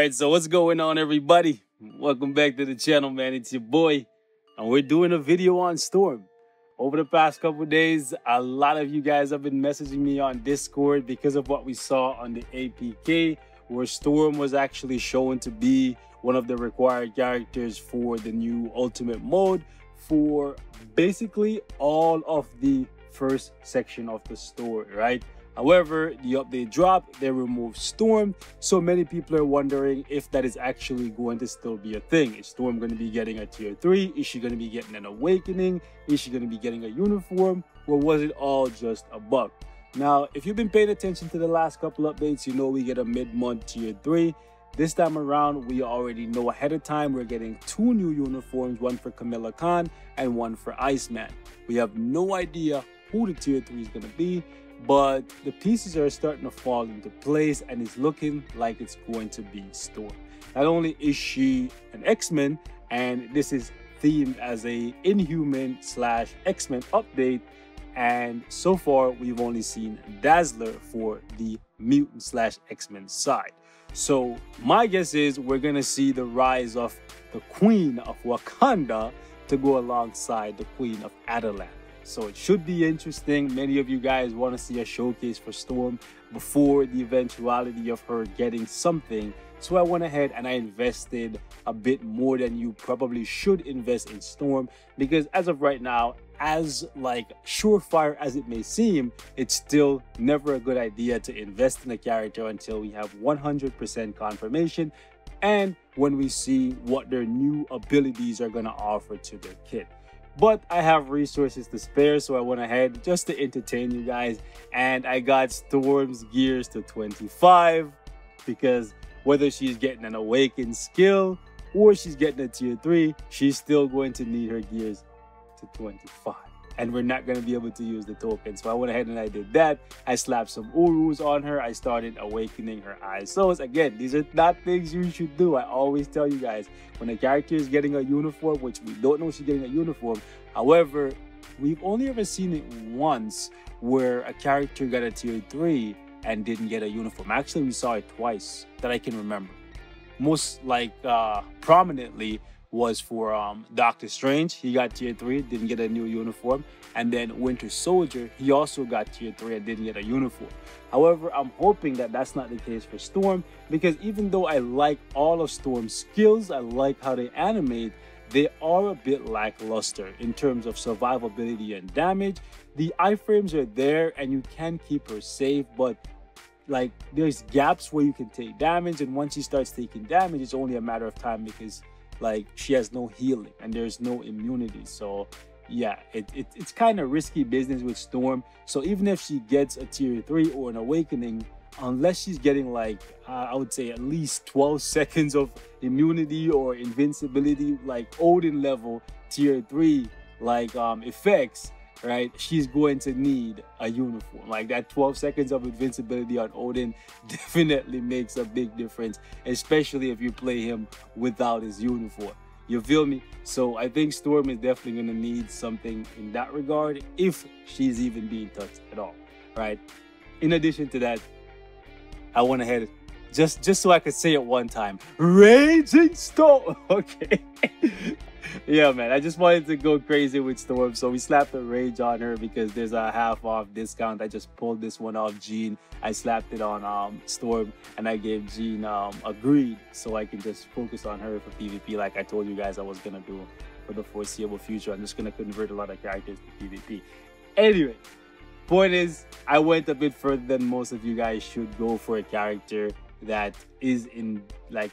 Alright, so what's going on, everybody? Welcome back to the channel, man. It's your boy, and we're doing a video on Storm. Over the past couple days, a lot of you guys have been messaging me on Discord because of what we saw on the APK, where Storm was actually shown to be one of the required characters for the new Ultimate mode for basically all of the first section of the story, right? However, the update dropped, they removed Storm, so many people are wondering if that is actually going to still be a thing. Is Storm going to be getting a tier 3? Is she going to be getting an awakening? Is she going to be getting a uniform? Or was it all just a bug? Now, if you've been paying attention to the last couple updates, you know we get a mid-month tier 3. This time around, we already know ahead of time we're getting 2 new uniforms, one for Camilla Khan and one for Iceman. We have no idea who the tier 3 is going to be, but the pieces are starting to fall into place and it's looking like it's going to be Storm. Not only is she an X-Men, and this is themed as a Inhuman / X-Men update, and so far we've only seen Dazzler for the Mutant / X-Men side. So my guess is we're gonna see the rise of the Queen of Wakanda to go alongside the Queen of Adelan. So it should be interesting. Many of you guys want to see a showcase for Storm before the eventuality of her getting something. So I went ahead and I invested a bit more than you probably should invest in Storm, because as of right now, as like surefire as it may seem, it's still never a good idea to invest in a character until we have 100% confirmation and when we see what their new abilities are going to offer to their kit. But I have resources to spare, so I went ahead just to entertain you guys, and I got Storm's gears to 25, because whether she's getting an awakened skill or she's getting a tier 3, she's still going to need her gears to 25. And we're not going to be able to use the token. So I went ahead and I did that. I slapped some Urus on her. I started awakening her ISOs. Again, these are not things you should do. I always tell you guys, when a character is getting a uniform, which we don't know she's getting a uniform. However, we've only ever seen it once where a character got a tier 3 and didn't get a uniform. Actually, we saw it twice that I can remember. Most prominently was for Doctor Strange. He got tier 3, didn't get a new uniform. And then Winter Soldier, he also got tier 3 and didn't get a uniform. However, I'm hoping that that's not the case for Storm, because even though I like all of Storm's skills, I like how they animate, they are a bit lackluster in terms of survivability and damage. The iframes are there and you can keep her safe, but like there's gaps where you can take damage, and once she starts taking damage, it's only a matter of time, because like she has no healing and there's no immunity. So yeah, it's kind of risky business with Storm. So even if she gets a tier 3 or an awakening, unless she's getting like I would say at least 12 seconds of immunity or invincibility, like Odin level tier 3 like effects, right, she's going to need a uniform. Like that 12 seconds of invincibility on Odin definitely makes a big difference, especially if you play him without his uniform. You feel me? So I think Storm is definitely going to need something in that regard, if she's even being touched at all, right? In addition to that, I went ahead just so I could say it one time, Raging Storm. Okay. Yeah, man, I just wanted to go crazy with Storm, so we slapped a rage on her because there's a half-off discount. I just pulled this one off Jean. I slapped it on Storm, and I gave Jean a greed so I can just focus on her for PvP like I told you guys I was going to do for the foreseeable future. I'm just going to convert a lot of characters to PvP. Anyway, point is, I went a bit further than most of you guys should go for a character that is in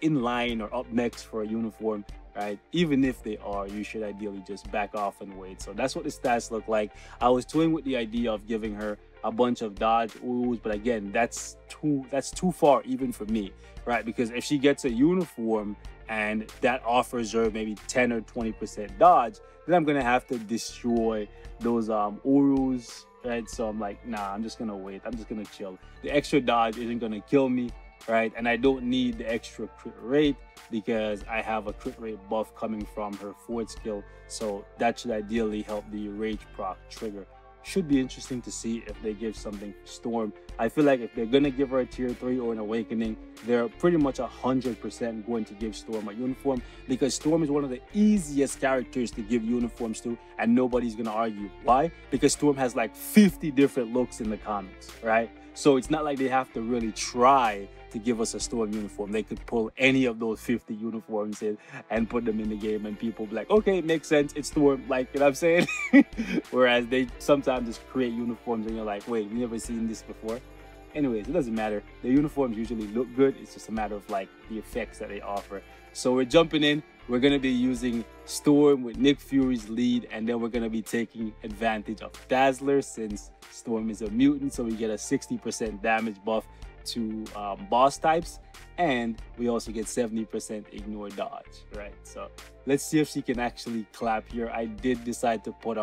line or up next for a uniform, right? Even if they are, you should ideally just back off and wait. So that's what the stats look like. I was toying with the idea of giving her a bunch of dodge Urus, but again, that's too far even for me, right? Because if she gets a uniform and that offers her maybe 10 or 20% dodge, then I'm gonna have to destroy those Urus, right? So I'm like, nah, I'm just gonna wait. I'm just gonna chill. The extra dodge isn't gonna kill me, right? And I don't need the extra crit rate because I have a crit rate buff coming from her forward skill. So that should ideally help the rage proc trigger should be interesting to see if they give something for Storm. I feel like if they're gonna give her a tier 3 or an awakening, they're pretty much 100% going to give Storm a uniform, because Storm is one of the easiest characters to give uniforms to, and nobody's gonna argue. Why? Because Storm has like 50 different looks in the comics, right? So it's not like they have to really try to give us a Storm uniform. They could pull any of those 50 uniforms in and put them in the game, and people be like, okay, it makes sense, it's Storm, like, you know what I'm saying? Whereas they sometimes just create uniforms and you're like, wait, we never seen this before. Anyways, it doesn't matter. The uniforms usually look good. It's just a matter of like the effects that they offer. So we're jumping in. We're going to be using Storm with Nick Fury's lead, and then we're going to be taking advantage of Dazzler since Storm is a mutant, so we get a 60% damage buff to boss types, and we also get 70% ignore dodge, right? So let's see if she can actually clap here. I did decide to put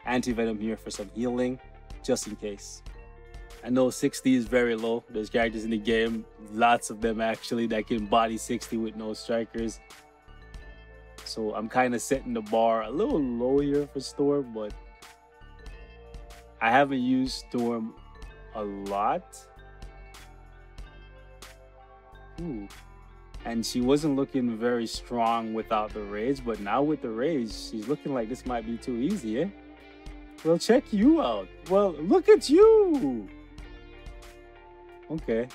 anti-venom here for some healing, just in case. I know 60 is very low. There's characters in the game, lots of them actually, that can body 60 with no strikers. So I'm kind of setting the bar a little low here for Storm, but I haven't used Storm a lot. Ooh. And she wasn't looking very strong without the rage, but now with the rage, she's looking like this might be too easy, eh? Well, check you out. Well, look at you. Okay.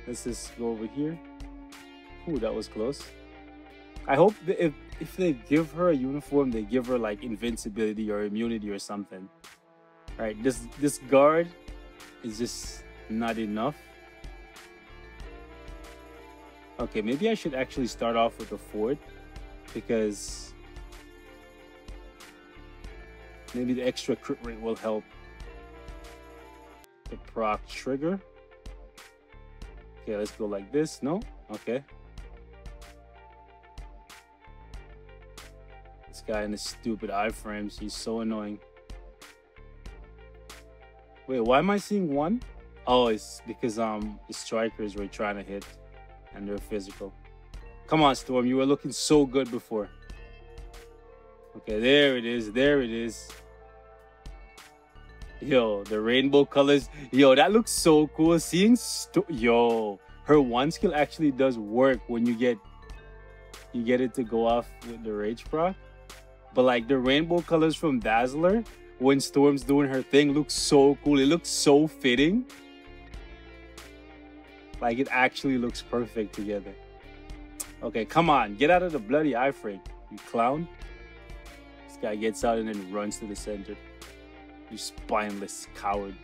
Let's just go over here. Ooh, that was close. I hope that if they give her a uniform, they give her like invincibility or immunity or something. All right, this guard is just not enough. Okay, maybe I should actually start off with the fort, because maybe the extra crit rate will help the proc trigger. Okay, let's go like this. No? Okay. This guy in the stupid iframes, he's so annoying. Wait, why am I seeing one? Oh, it's because the strikers were trying to hit and they're physical. Come on, Storm, you were looking so good before. Okay, there it is. There it is. Yo, the rainbow colors. Yo, that looks so cool. Seeing yo, her one skill actually does work when you get it to go off with the rage proc. But like the rainbow colors from Dazzler when Storm's doing her thing looks so cool. It looks so fitting. Like it actually looks perfect together. Okay, come on, get out of the bloody iframe, you clown. This guy gets out and then runs to the center. You spineless coward.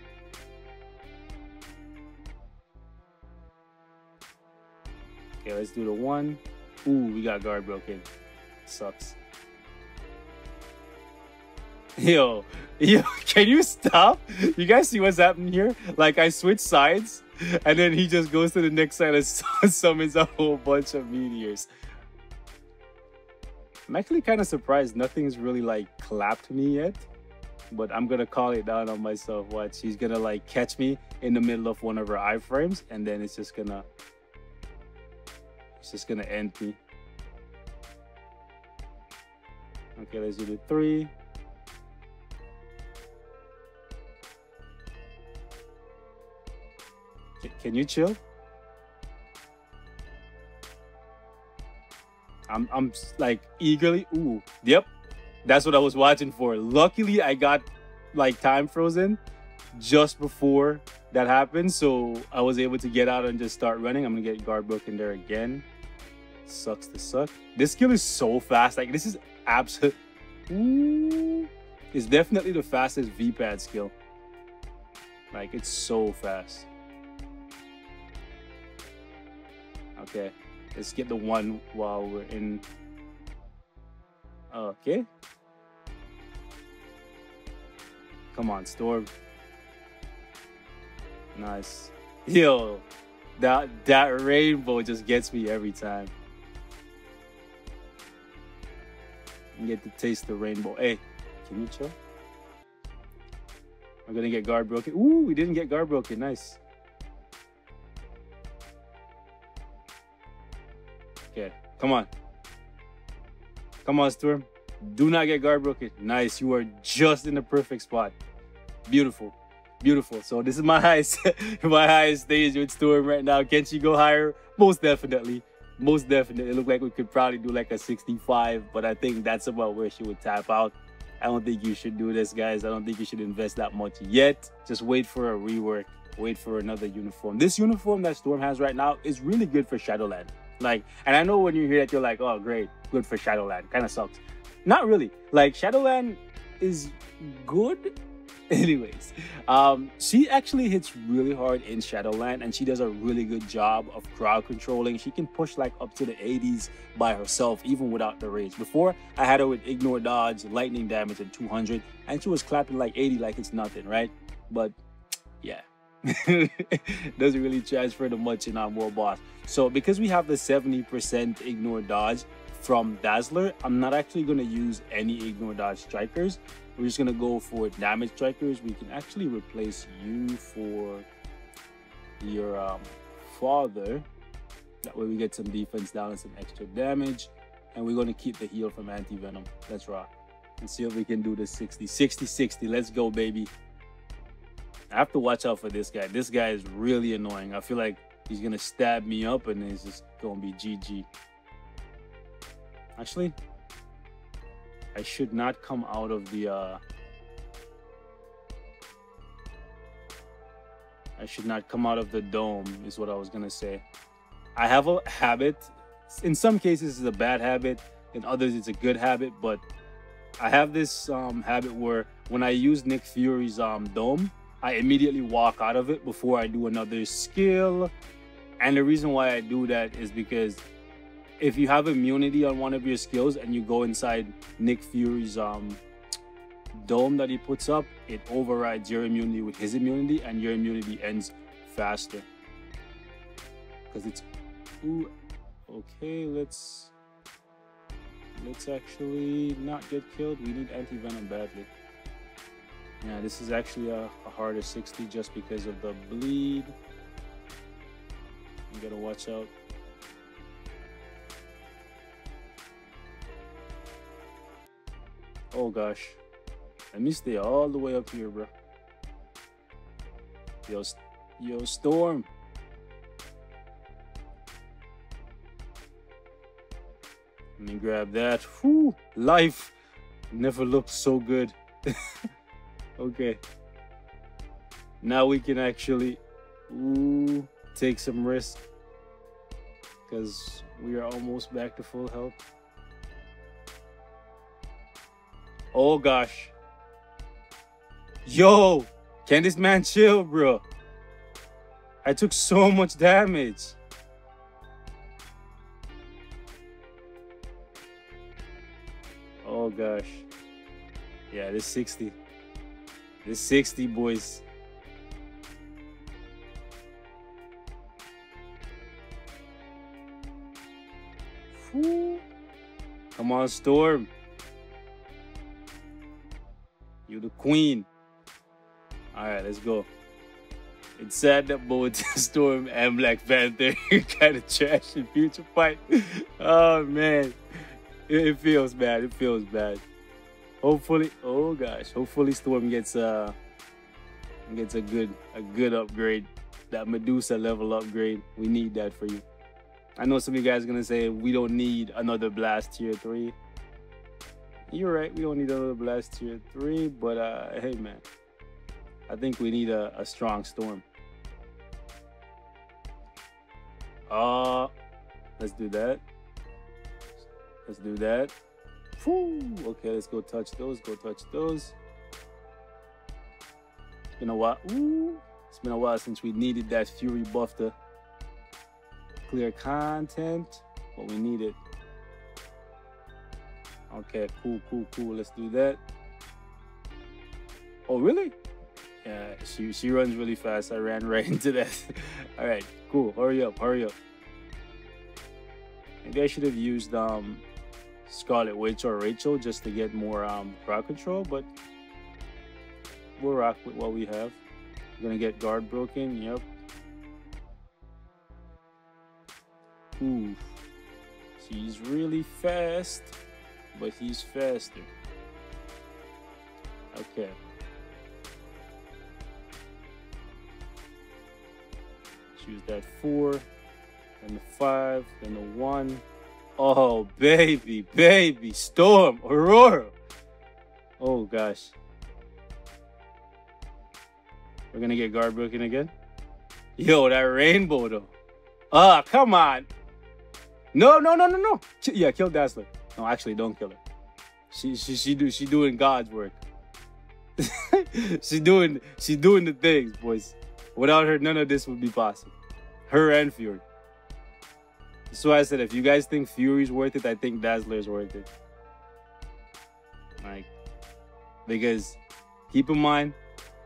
Okay, let's do the one. Ooh, we got guard broken. Sucks. Yo, can you stop? You guys see what's happening here? Like I switch sides and then he just goes to the next side and summons a whole bunch of meteors. I'm actually kind of surprised nothing's really like clapped me yet, but I'm gonna call it down on myself. Watch, he's gonna like catch me in the middle of one of her iframes, and then it's just gonna end me. Okay, let's do the 3. Can you chill? I'm like eagerly. Ooh, yep, that's what I was watching for. Luckily, I got like time frozen just before that happened, so I was able to get out and just start running. I'm gonna get guard broken there again. Sucks to suck. This skill is so fast. Like this is absolute. Ooh, it's definitely the fastest V-pad skill. Like it's so fast. Okay, let's get the one while we're in. Okay. Come on, Storm. Nice. Yo, that rainbow just gets me every time. You get to taste the rainbow. Hey, can you chill? We're gonna get guard broken. Ooh, we didn't get guard broken. Nice. Okay, come on. Come on, Storm. Do not get guard broken. Nice, you are just in the perfect spot. Beautiful. Beautiful. So this is my highest my highest stage with Storm right now. Can she go higher? Most definitely. Most definitely. It looked like we could probably do like a 65, but I think that's about where she would tap out. I don't think you should do this, guys. I don't think you should invest that much yet. Just wait for a rework. Wait for another uniform. This uniform that Storm has right now is really good for Shadowland. Like, and I know when you hear that, you're like, oh, great, good for Shadowland. Kind of sucks. Not really. Like, Shadowland is good. Anyways, she actually hits really hard in Shadowland, and she does a really good job of crowd controlling. She can push like up to the 80s by herself, even without the rage. Before, I had her with ignore dodge, lightning damage, and 200, and she was clapping like 80 like it's nothing, right? But yeah, doesn't really transfer to much in our World Boss. So because we have the 70% ignore dodge from Dazzler, I'm not actually going to use any ignore dodge strikers. We're just going to go for damage strikers. We can actually replace you for your father. That way we get some defense down and some extra damage. And we're going to keep the heal from anti-venom. Let's rock. Let's see if we can do the 60. 60. Let's go, baby. I have to watch out for this guy. This guy is really annoying. I feel like he's going to stab me up and it's just going to be GG. Actually, I should not come out of the I should not come out of the dome is what I was gonna say. I have a habit. In some cases it's a bad habit, in others it's a good habit, but I have this habit where when I use Nick Fury's dome, I immediately walk out of it before I do another skill. And the reason why I do that is because if you have immunity on one of your skills and you go inside Nick Fury's dome that he puts up, it overrides your immunity with his immunity, and your immunity ends faster. Because it's... Ooh, okay, let's actually not get killed. We need anti-venom badly. Yeah, this is actually a harder 60 just because of the bleed. You gotta watch out. Oh gosh, let me stay all the way up here, bro. Yo, Storm. Let me grab that. Whew, life never looked so good. Okay, now we can actually take some risk because we are almost back to full health. Oh gosh. Yo, can this man chill, bro? I took so much damage. Oh gosh. Yeah, this 60. This 60, boys. Whew. Come on, Storm. You're the queen. Alright, let's go. It's sad that both Storm and Black Panther kind of trash in future fight. Oh man. It feels bad. It feels bad. Hopefully, oh gosh, hopefully Storm gets a good upgrade. That Medusa level upgrade. We need that for you. I know some of you guys are gonna say we don't need another blast tier 3. You're right, we don't need another blast tier 3, but hey man, I think we need a strong Storm. Let's do that. Let's do that. Whew. Okay, let's go touch those. Go touch those. It's been a while. Ooh, it's been a while since we needed that Fury buff to clear content, but we need it. Okay, cool. Let's do that. Oh, really? Yeah, she runs really fast. I ran right into that. All right, cool. Hurry up. Maybe I should have used Scarlet Witch or Rachel just to get more crowd control, but we'll rock with what we have. We're gonna get guard broken. Yep. Ooh, she's really fast, but he's faster. Okay. use that 4, then the 5, then the 1. Oh, baby, baby, Storm, Aurora. Oh, gosh. We're going to get guard broken again. Yo, that rainbow, though. Ah, come on. No. Yeah, kill Dazzler. No, actually, don't kill her. She doing God's work. she doing the things, boys. Without her, none of this would be possible. Her and Fury. That's why I said, if you guys think Fury's worth it, I think Dazzler's worth it. Like, because keep in mind,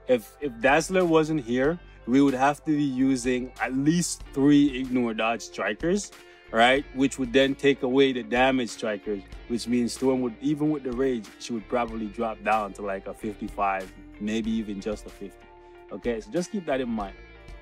if Dazzler wasn't here, we would have to be using at least 3 ignore dodge strikers, right? Which would then take away the damage strikers, which means Storm would, even with the rage, she would probably drop down to like a 55, maybe even just a 50. Okay, so just keep that in mind.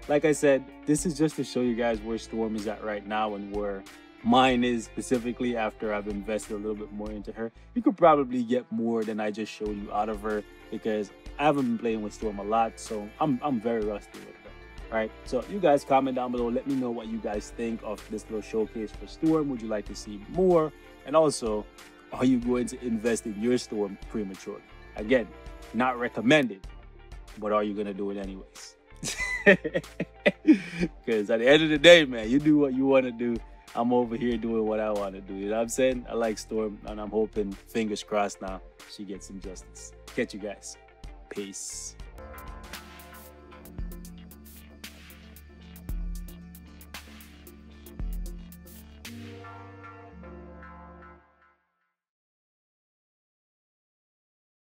Like I said, this is just to show you guys where Storm is at right now and where mine is specifically after I've invested a little bit more into her. You could probably get more than I just showed you out of her because I haven't been playing with Storm a lot, so I'm very rusty with her. All right, so you guys comment down below. Let me know what you guys think of this little showcase for Storm. Would you like to see more? And also, are you going to invest in your Storm prematurely? Again, not recommended, but are you going to do it anyways? Because at the end of the day, man, you do what you want to do. I'm over here doing what I want to do. You know what I'm saying? I like Storm, and I'm hoping, fingers crossed now, she gets some justice. Catch you guys. Peace.